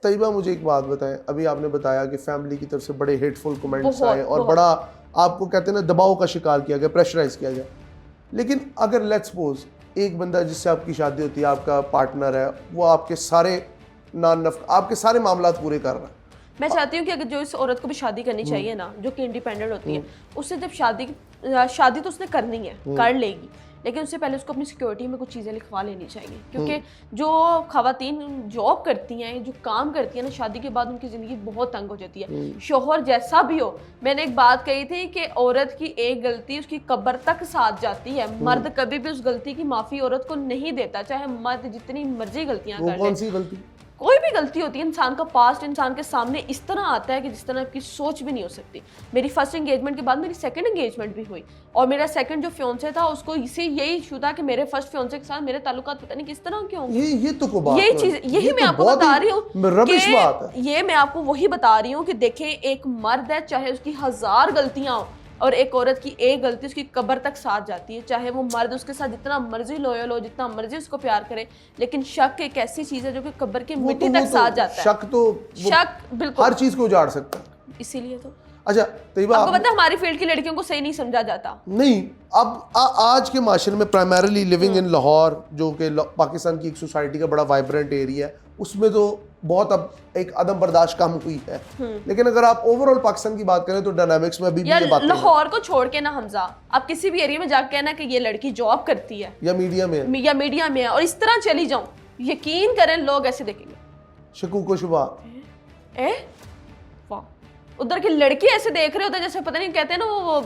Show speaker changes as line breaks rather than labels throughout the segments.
तैयबा मुझे एक बात बताएं, अभी आपने बताया कि फैमिली की तरफ से बड़े हेटफुल कमेंट्स आए और बड़ा आपको कहते हैं ना दबाव का शिकार किया गया, प्रेशराइज किया गया। लेकिन अगर लेट्स सपोज एक बंदा जिससे आपकी शादी होती है, आपका पार्टनर है, वो आपके सारे आपके सारे मामला पूरे कर रहा है,
मैं चाहती हूँ कि अगर जो इस औरत को भी शादी करनी चाहिए ना, जो कि इंडिपेंडेंट होती है, उससे जब शादी तो उसने करनी है, कर लेगी, लेकिन उससे पहले उसको अपनी सिक्योरिटी में कुछ चीज़ें लिखवा लेनी चाहिए। क्योंकि जो खवातीन जॉब करती हैं, जो काम करती हैं ना, शादी के बाद उनकी ज़िंदगी बहुत तंग हो जाती है। शोहर जैसा भी हो, मैंने एक बात कही थी कि औरत की एक गलती उसकी कब्र तक साथ जाती है। मर्द कभी भी उस गलती की माफ़ी औरत को नहीं देता, चाहे मर्द जितनी मर्जी गलतियाँ कर ले।
कौन सी गलती?
कोई भी गलती होती है, इंसान का पास्ट इंसान के सामने इस तरह आता है कि जिस तरह की सोच भी नहीं हो सकती। मेरी फर्स्ट एंगेजमेंट के बाद मेरी सेकंड एंगेजमेंट भी हुई, और मेरा सेकंड जो फियांसे था उसको इसी यही इशू था कि मेरे फर्स्ट फियांसे के साथ मेरे ताल्लुकात पता नहीं किस तरह क्यों।
ये तो को बात,
यही चीज, यही मैं आपको बता रही हूँ, ये मैं आपको वही बता रही हूँ कि देखें, एक मर्द है, चाहे उसकी 1000 गलतियां हो, और एक औरत की एक गलती उसकी कब्र तक साथ जाती है। चाहे वो मर्द उसके साथ जितना मर्जी लॉयल हो, जितना मर्जी उसको प्यार करे, लेकिन शक एक ऐसी चीज है जो कि कब्र की मिट्टी तक साथ जाता है। शक बिल्कुल
हर चीज को उजाड़ सकता है,
इसीलिए तो।
अच्छा तैयबा,
आपको पता है हमारी फील्ड की लड़कियों को सही नहीं समझा जाता।
नहीं, अब आज के माशरे में प्राइमरीली लिविंग इन लाहौर, जो कि पाकिस्तान की एक सोसाइटी का बड़ा वाइब्रेंट एरिया है, उसमें तो बहुत अब एक अदम बर्दाश्त कम हुई है। लेकिन अगर आप ओवरऑल पाकिस्तान की बात करें तो डायनामिक्स में अभी भी ये बात है।
लाहौर को छोड़ के ना हमजा, आप किसी भी एरिया में जाके कहना कि ये लड़की जॉब करती है
या मीडिया में है
और इस तरह चली जाऊं, यकीन करें लोग ऐसे देखेंगे,
शकूक व शुबा,
वाह, उधर की लड़की ऐसे देख रहे होते जैसे पता नहीं, कहते हैं ना वो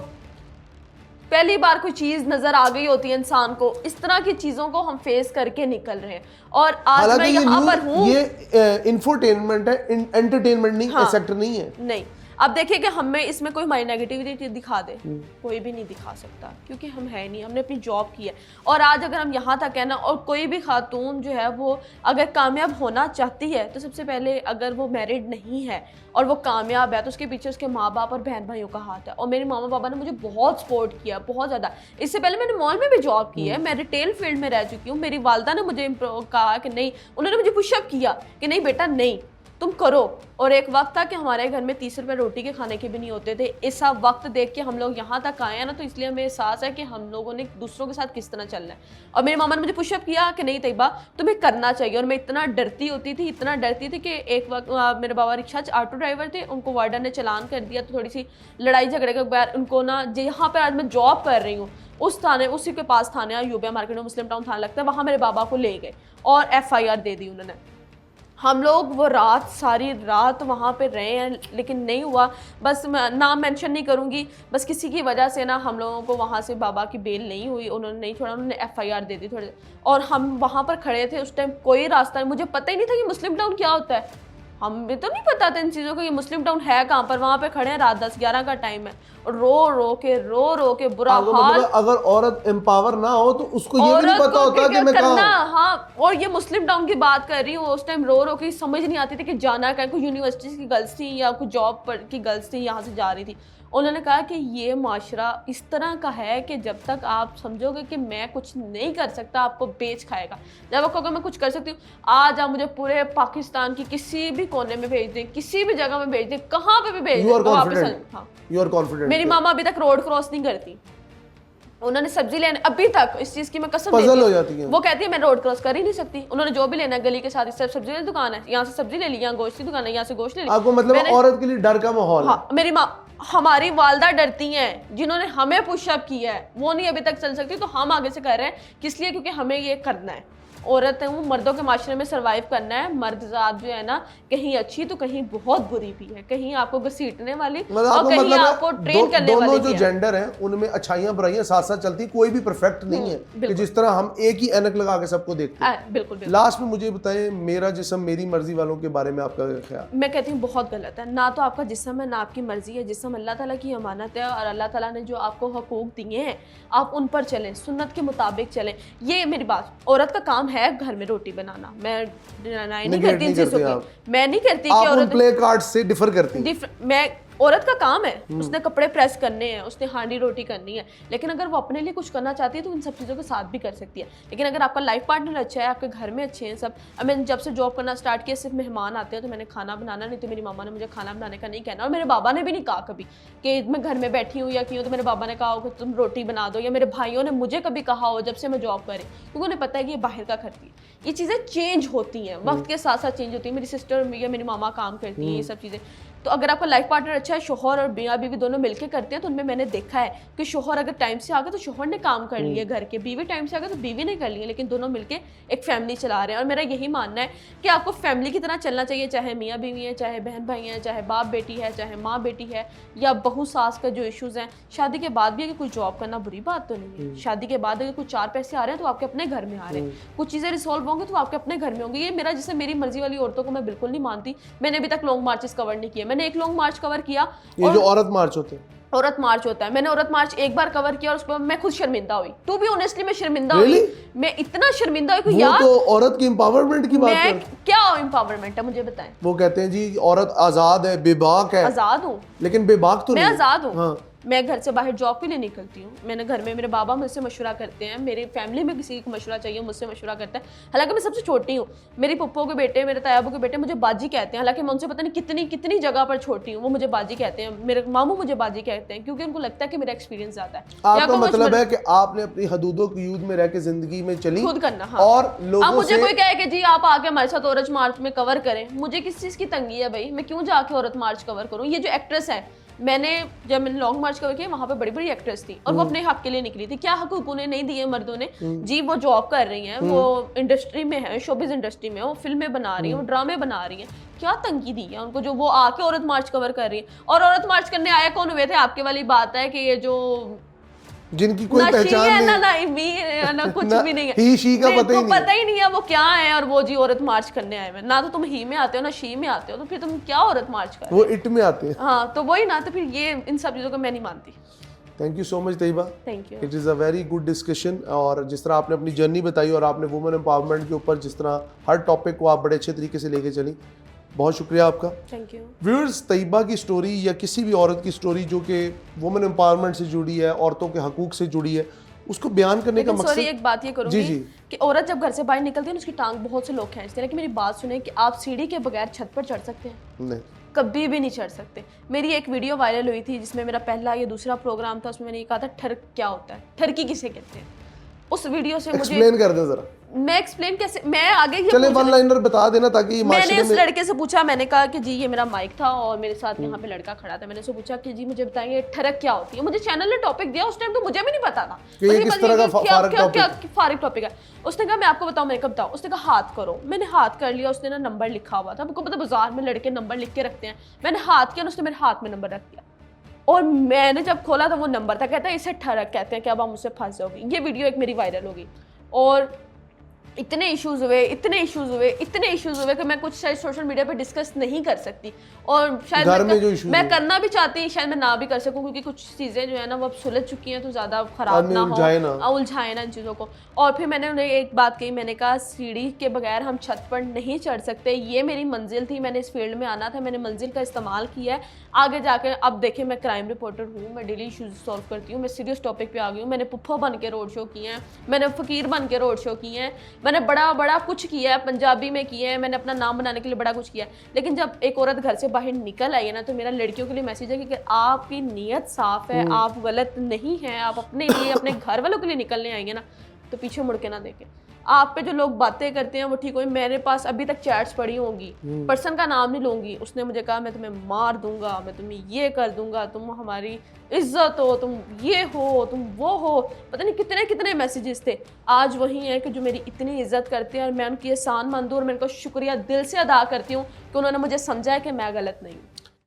पहली बार कोई चीज नजर आ गई होती है इंसान को। इस तरह की चीजों को हम फेस करके निकल रहे हैं, और आज मैं यहाँ पर हूँ।
ये इंफोटेनमेंट है, एंटरटेनमेंट नहीं,
हाँ,
सेक्टर नहीं है।
नहीं, अब देखिए कि हमें इसमें कोई हमारी नेगेटिविटी दिखा दे, कोई भी नहीं दिखा सकता, क्योंकि हम है नहीं, हमने अपनी जॉब की है। और आज अगर हम यहाँ तक है ना, और कोई भी खातून जो है वो अगर कामयाब होना चाहती है, तो सबसे पहले अगर वो मैरिड नहीं है और वो कामयाब है, तो उसके पीछे उसके माँ बाप और बहन भाइयों का हाथ है। और मेरे मामा पापा ने मुझे बहुत सपोर्ट किया, बहुत ज़्यादा। इससे पहले मैंने मॉल में भी जॉब की है, मैं रिटेल फील्ड में रह चुकी हूँ। मेरी वालदा ने मुझे कहा कि नहीं, उन्होंने मुझे पुशअप किया कि नहीं बेटा, नहीं तुम करो। और एक वक्त था कि हमारे घर में 30 रुपए रोटी के खाने के भी नहीं होते थे। ऐसा वक्त देख के हम लोग यहाँ तक आए हैं ना, तो इसलिए हमें एहसास है कि हम लोगों ने दूसरों के साथ किस तरह चलना है। और मेरी मामा ने मुझे पुशअप किया कि नहीं तैयबा, तुम्हें करना चाहिए। और मैं इतना डरती होती थी, इतना डरती थी कि एक वक्त मेरे बाबा रिक्शा ऑटो ड्राइवर थे, उनको वार्डन ने चालान कर दिया। तो थोड़ी सी लड़ाई झगड़े के बाद उनको ना, यहाँ पर आज मैं जॉब कर रही हूँ, उस थाने, उसी के पास थाने यूबिया मार्केट में मुस्लिम टाउन थाना लगता है, वहाँ मेरे बाबा को ले गए और FIR दे दी उन्होंने। हम लोग वो रात, सारी रात वहाँ पे रहे हैं, लेकिन नहीं हुआ। बस मैं नाम मेंशन नहीं करूँगी, बस किसी की वजह से ना हम लोगों को वहाँ से बाबा की बेल नहीं हुई, उन्होंने नहीं छोड़ा, उन्होंने FIR दे दी थोड़े। और हम वहाँ पर खड़े थे उस टाइम, कोई रास्ता नहीं, मुझे पता ही नहीं था कि मुस्लिम टाउन क्या होता है। हमें तो नहीं पता था इन चीज़ों का, ये मुस्लिम टाउन है कहाँ पर। वहाँ पे खड़े हैं, रात 10-11 का टाइम है, और रो रो के बुरा हाल।
मतलब अगर औरत एम्पावर ना हो तो उसको ये भी नहीं पता होता कि मैं कहाँ हूं।
हाँ, और ये मुस्लिम टाउन की बात कर रही हूँ, उस टाइम रो के समझ नहीं आती थी कि जाना कहीं, कोई यूनिवर्सिटी की गर्ल्स थी या कोई जॉब पर की गर्ल्स थी, यहाँ से जा रही थी। उन्होंने कहा कि ये माशरा इस तरह का है कि जब तक आप समझोगे कि मैं कुछ नहीं कर सकता, आपको बेच खाएगा। जब आपको, अगर मैं कुछ कर सकती हूँ, आज आप मुझे पूरे पाकिस्तान की किसी भी कोने में भेज दें, किसी भी जगह में भेज दें, कहाँ पे भी भेज दें,
कॉन्फिडेंट।
मेरी मामा अभी तक रोड क्रॉस नहीं करती। उन्होंने सब्जी लेने, अभी तक इस चीज की मैं कसम
पजल हो जाती है।
वो कहती है मैं रोड क्रॉस कर ही नहीं सकती। उन्होंने जो भी लेना है गली के साथ, इस सब्जी की दुकान है, यहाँ से सब्जी ले ली, यहाँ गोश्त की दुकान है, यहाँ से गोश्त ले ली।
आपको मतलब औरत के लिए डर का माहौल है।
मेरी माँ, हमारी वालदा डरती हैं, जिन्होंने हमें पुशअप किया है, वो नहीं अभी तक चल सकती, तो हम आगे से कर रहे हैं। किस लिए? क्योंकि हमें ये करना है। औरत है वो, मर्दों के माशरे में सर्वाइव करना है। मर्द जात जो है ना, कहीं अच्छी तो कहीं बहुत बुरी भी है, कहीं आपको घसीटने वाली और कहीं आपको ट्रेन करने वाली।
दोनों जो जेंडर हैं उनमें अच्छाइयां बुराइयां साथ साथ चलती, कोई भी परफेक्ट नहीं है कि जिस तरह हम एक ही ऐनक लगा के सबको देखते हैं।
बिल्कुल।
लास्ट में मुझे बताएं, मेरा जिस्म मेरी मर्जी वालों के बारे में आपका क्या ख्याल?
मैं कहती हूँ बहुत गलत है। ना तो आपका जिस्म है, ना आपकी मर्जी है। जिस्म अल्लाह ताला की अमानत है, और अल्लाह ताला ने जो आपको हकूक दिए हैं, आप उन पर चलें, सुन्नत के मुताबिक चलें। ये मेरी बात, औरत का काम है घर में रोटी बनाना। मैं नहीं करती इन चीजों को, मैं नहीं करती कि औरत
प्ले कार्ड से डिफर करती।
मैं औरत का काम है, उसने कपड़े प्रेस करने हैं, उसने हांडी रोटी करनी है, लेकिन अगर वो अपने लिए कुछ करना चाहती है तो उन सब चीज़ों के साथ भी कर सकती है। लेकिन अगर आपका लाइफ पार्टनर अच्छा है, आपके घर में अच्छे हैं सब। अब मैंने जब से जॉब करना स्टार्ट किया, सिर्फ मेहमान आते हैं तो मैंने खाना बनाना, नहीं तो मेरी मामा ने मुझे खाना बनाने का नहीं कहना, और मेरे बाबा ने भी नहीं कहा कभी कि मैं घर में बैठी हूँ या क्यों, तो मेरे बाबा ने कहा हो कि तुम रोटी बना दो, या मेरे भाइयों ने मुझे कभी कहा हो जब से मैं जॉब कर रही, क्योंकि उन्हें पता है कि ये बाहर का करती है। ये चीज़ें चेंज होती हैं, वक्त के साथ साथ चेंज होती है। मेरी सिस्टर या मेरी मामा काम करती हैं, ये सब चीज़ें। तो अगर आपका लाइफ पार्टनर अच्छा है, शोहर और मियाँ बीवी दोनों मिलकर करते हैं, तो उनमें मैंने देखा है कि शोहर अगर टाइम से आ गया तो शोहर ने काम कर लिया घर के, बीवी टाइम से आ गया तो बीवी ने कर लिया, लेकिन दोनों मिलके एक फैमिली चला रहे हैं। और मेरा यही मानना है कि आपको फैमिली की तरह चलना चाहिए, चाहे मियाँ बीवी है, चाहे बहन भाई हैं, चाहे बाप बेटी है, चाहे माँ बेटी है, या बहू सास का जो इश्यूज़ हैं। शादी के बाद भी अगर कोई जॉब करना बुरी बात तो नहीं है, शादी के बाद अगर कुछ 4 पैसे आ रहे हैं तो आपके अपने घर में आ रहे हैं, कुछ चीज़ें रिसॉल्व होंगी तो आपके अपने घर में होंगी। ये मेरा जैसे मेरी मर्जी वाली औरतों को मैं बिल्कुल नहीं मानती। मैंने अभी तक लॉन्ग मार्चेस कवर नहीं किए, मैंने एक लॉन्ग मार्च कवर किया,
ये जो औरत मार्च होते हैं,
औरत मार्च होता है, मैंने औरत मार्च एक बार कवर किया और उसको मैं खुद शर्मिंदा हुई। टू बी ऑनेस्टली मैं शर्मिंदा हुई, मैं इतना शर्मिंदा हुई कि यार
तो औरत की एम्पावरमेंट की बात
मैं
कर,
क्या एम्पावरमेंट है मुझे बताएं।
वो कहते हैं जी औरत आजाद है, बेबाक है।
आजाद हूँ,
लेकिन बेबाक तो
मैं
नहीं।
आजाद हूँ।
हाँ।
मैं घर से बाहर जॉब के लिए निकलती हूँ, मैंने घर में मेरे बाबा मुझसे मशवरा करते हैं, मेरी फैमिली में किसी को मशवरा चाहिए मुझसे मशवरा करता है। हालांकि मैं सबसे छोटी हूँ, मेरी पप्पो के बेटे, मेरे तायाबू के बेटे मुझे बाजी कहते हैं, हालांकि मैं उनसे पता नहीं कितनी कितनी जगह पर छोटी हूँ, वो मुझे बाजी कहते हैं। मेरे मामू मुझे बाजी कहते हैं, क्योंकि उनको लगता है कि मेरा एक्सपीरियंस ज़्यादा है।
आपका मतलब है कि आपने अपनी हदूदों की यूद में रह के जिंदगी में चली
खुद करना। हाँ।
और लोगों
अब मुझे
से
कोई कहे कि जी आप आके हमारे साथ औरत मार्च में कवर करें, मुझे किस चीज़ की तंगी है भाई, मैं क्यों जाके औरत मार्च कवर करूँ। ये जो एक्ट्रेस है, जब मैंने लॉन्ग मार्च कवर किया, वहाँ पे बड़ी बड़ी एक्ट्रेस थी और वो अपने हक के लिए निकली थी। क्या हक उन्हें नहीं दिए मर्दों ने जी, वो जॉब कर रही हैं, वो इंडस्ट्री में है, शोबिज इंडस्ट्री में, वो फिल्में बना रही हैं, वो ड्रामे बना रही हैं, क्या तंगी दी है उनको जो वो आके औरत मार्च कवर कर रही है। और औरत मार्च करने आया कौन हुए थे, आपके वाली बात है कि ये जो
जिनकी कोई पहचान नहीं,
ना कुछ भी नहीं है,
ही शी का
पता ही नहीं है वो क्या है, और वो जी औरत मार्च करने आए हैं। ना तो तुम ही में आते हो ना शी में आते हो, तो फिर तुम क्या औरत मार्च कर रहे हो,
वो इट में आते हैं।
हाँ, तो वही ना, तो फिर ये इन सब चीज़ों को मैं नहीं मानती।
Thank you so much Tayyaba,
thank you.
It is a very good discussion. और जिस तरह आपने अपनी जर्नी बताई और आपने वुमेन एम्पावरमेंट के ऊपर जिस तरह हर टॉपिक को आप बड़े अच्छे तरीके से लेके चली, बहुत शुक्रिया आपका।
Thank you.
व्यूअर्स, तैयबा की स्टोरी या किसी भी औरत की स्टोरी जो कि वुमेन एम्पावरमेंट से जुड़ी है, औरतों के हकूक से जुड़ी है, उसको बयान करने का मकसद।
सॉरी, एक बात ये करूंगी कि औरत जब घर से बाहर निकलती है ना, उसकी टांग बहुत से लोग खींचते हैं, लेकिन मेरी बात सुने कि आप सीढ़ी के बगैर छत पर चढ़ सकते हैं?
नहीं,
कभी भी नहीं चढ़ सकते। मेरी एक वीडियो वायरल हुई थी जिसमें मेरा पहला या दूसरा प्रोग्राम था, उसमें मैंने ये कहा था ठरक क्या होता है, ठरकी किसे कहते हैं। उस वीडियो से मुझे
एक्सप्लेन कर दो जरा।
मैं एक्सप्लेन कैसे, मैं आगे ये
चले वन लाइनर बता देना ताकि ये
मैंने उस लड़के से पूछा, मैंने कहा कि जी ये मेरा माइक था और मेरे साथ यहाँ पे लड़का खड़ा था, मैंने उससे पूछा कि जी मुझे बताइए ठरक क्या होती है। मुझे चैनल ने टॉपिक दिया, उस टाइम तो मुझे भी नहीं पता था क्या फारिग टॉपिक है। उसने कहा मैं आपको बताऊँ, मैंने कहा बताओ। उसने कहा हाथ करो, मैंने हाथ कर लिया, उसने ना नंबर लिखा हुआ था, आपको पता बाजार में लड़के नंबर लिख के रखते हैं, मैंने हाथ किया, उसने मेरे हाथ में नंबर रख दिया और मैंने जब खोला था वो नंबर था, कहता है इसे ठरक कहते हैं कि अब आप मुझसे फंस जाओगी। ये वीडियो एक मेरी वायरल होगी और इतने इश्यूज़ हुए कि मैं कुछ शायद सोशल मीडिया पे डिस्कस नहीं कर सकती, और शायद मैं करना भी चाहती, शायद मैं ना भी कर सकूं, क्योंकि कुछ चीज़ें जो है ना वो अब सुलझ चुकी हैं, तो ज़्यादा ख़राब ना हो, उलझाए ना इन चीज़ों को। और फिर मैंने उन्हें एक बात कही, मैंने कहा सीढ़ी के बगैर हम छत पर नहीं चढ़ सकते, ये मेरी मंजिल थी, मैंने इस फील्ड में आना था, मैंने मंजिल का इस्तेमाल किया है। आगे जाकर अब देखिए मैं क्राइम रिपोर्टर हूँ, मैं डेली इशूज़ सॉल्व करती हूँ, मैं सीरियस टॉपिक पे आ गई हूँ, मैंने पुप्पो बन के रोड शो किए हैं, मैंने फ़कीर बन के रोड शो किए हैं, मैंने बड़ा बड़ा कुछ किया है, पंजाबी में किया है, मैंने अपना नाम बनाने के लिए बड़ा कुछ किया है। लेकिन जब एक औरत घर से बाहर निकल आई है ना, तो मेरा लड़कियों के लिए मैसेज है कि आपकी नीयत साफ है, आप गलत नहीं हैं, आप अपने लिए अपने घर वालों के लिए निकलने आएंगे ना, तो पीछे मुड़ के ना देखें। आप पे जो लोग बातें करते हैं वो ठीक हो, मेरे पास अभी तक चैट्स पड़ी होंगी, पर्सन का नाम नहीं लूंगी, उसने मुझे कहा मैं तुम्हें मार दूंगा, मैं तुम्हें ये कर दूंगा, तुम हमारी इज्जत हो, तुम ये हो, तुम वो हो, पता नहीं कितने कितने मैसेजेस थे। आज वही है कि जो मेरी इतनी इज्जत करते हैं और मैं उनकी एहसान मंद हूँ और मैं उनका शुक्रिया दिल से अदा करती हूँ कि उन्होंने मुझे समझा है कि मैं गलत नहीं हूँ।